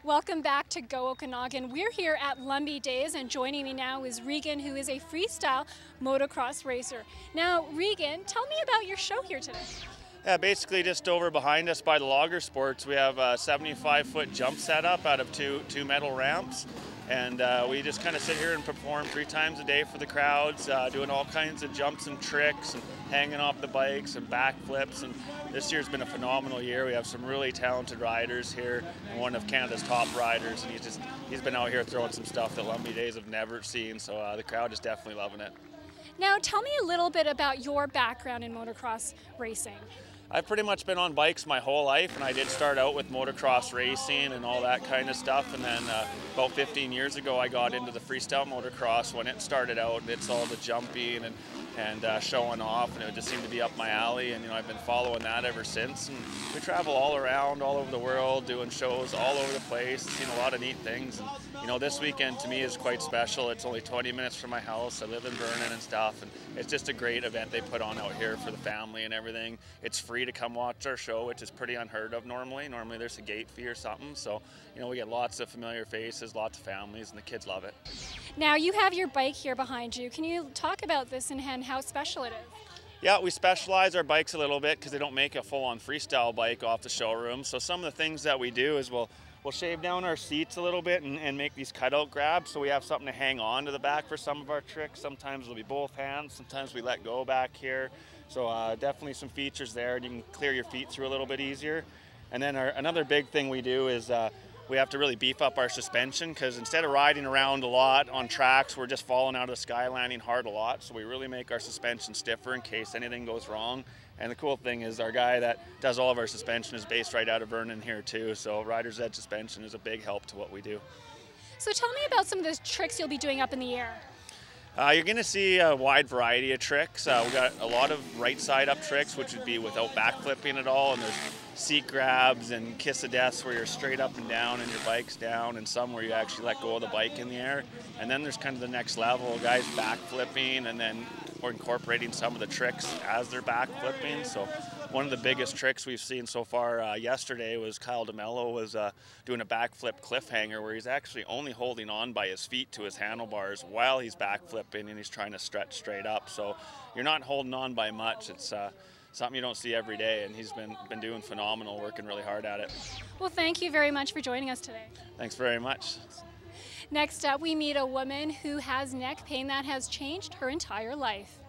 Welcome back to Go Okanagan. We're here at Lumby Days, and joining me now is Regan, who is a freestyle motocross racer. Now, Regan, tell me about your show here today. Yeah, basically just over behind us by the Logger Sports, we have a 75-foot jump set up out of two metal ramps. And we just kind of sit here and perform 3 times a day for the crowds, doing all kinds of jumps and tricks and hanging off the bikes and backflips. And this year's been a phenomenal year. We have some really talented riders here, and one of Canada's top riders. And he's been out here throwing some stuff that Lumby Days have never seen. So the crowd is definitely loving it. Now, tell me a little bit about your background in motocross racing. I've pretty much been on bikes my whole life, and I did start out with motocross racing and all that kind of stuff, and then about 15 years ago I got into the freestyle motocross when it started out. It's all the jumping and showing off, and it just seemed to be up my alley, and I've been following that ever since. And we travel all around, all over the world, doing shows all over the place, seen a lot of neat things. And this weekend to me is quite special. It's only 20 minutes from my house. I live in Vernon and stuff, and it's just a great event they put on out here for the family and everything. It's free to come watch our show, which is pretty unheard of normally. Normally there's a gate fee or something, so we get lots of familiar faces, lots of families, and the kids love it. Now, you have your bike here behind you. Can you talk about this and how special it is? Yeah, we specialize our bikes a little bit because they don't make a full-on freestyle bike off the showroom. So some of the things that we do is we'll shave down our seats a little bit and make these cutout grabs, so we have something to hang on to the back for some of our tricks. Sometimes it'll be both hands, sometimes we let go back here. So definitely some features there, and you can clear your feet through a little bit easier. And then another big thing we do is we have to really beef up our suspension, because instead of riding around a lot on tracks, we're just falling out of the sky, landing hard a lot. So we really make our suspension stiffer in case anything goes wrong. And the cool thing is our guy that does all of our suspension is based right out of Vernon here too. So Rider's Edge suspension is a big help to what we do. So tell me about some of the tricks you'll be doing up in the air. You're going to see a wide variety of tricks. We've got a lot of right side up tricks, which would be without backflipping at all. And there's seat grabs and kiss of deaths where you're straight up and down and your bike's down, and some where you actually let go of the bike in the air. And then there's kind of the next level, guys backflipping and then incorporating some of the tricks as they're backflipping. So one of the biggest tricks we've seen so far yesterday was Kyle DeMello was doing a backflip cliffhanger where he's actually only holding on by his feet to his handlebars while he's backflipping, and he's trying to stretch straight up. So you're not holding on by much. It's something you don't see every day, and he's been doing phenomenal, working really hard at it. Well, thank you very much for joining us today. Thanks very much. Next up, we meet a woman who has neck pain that has changed her entire life.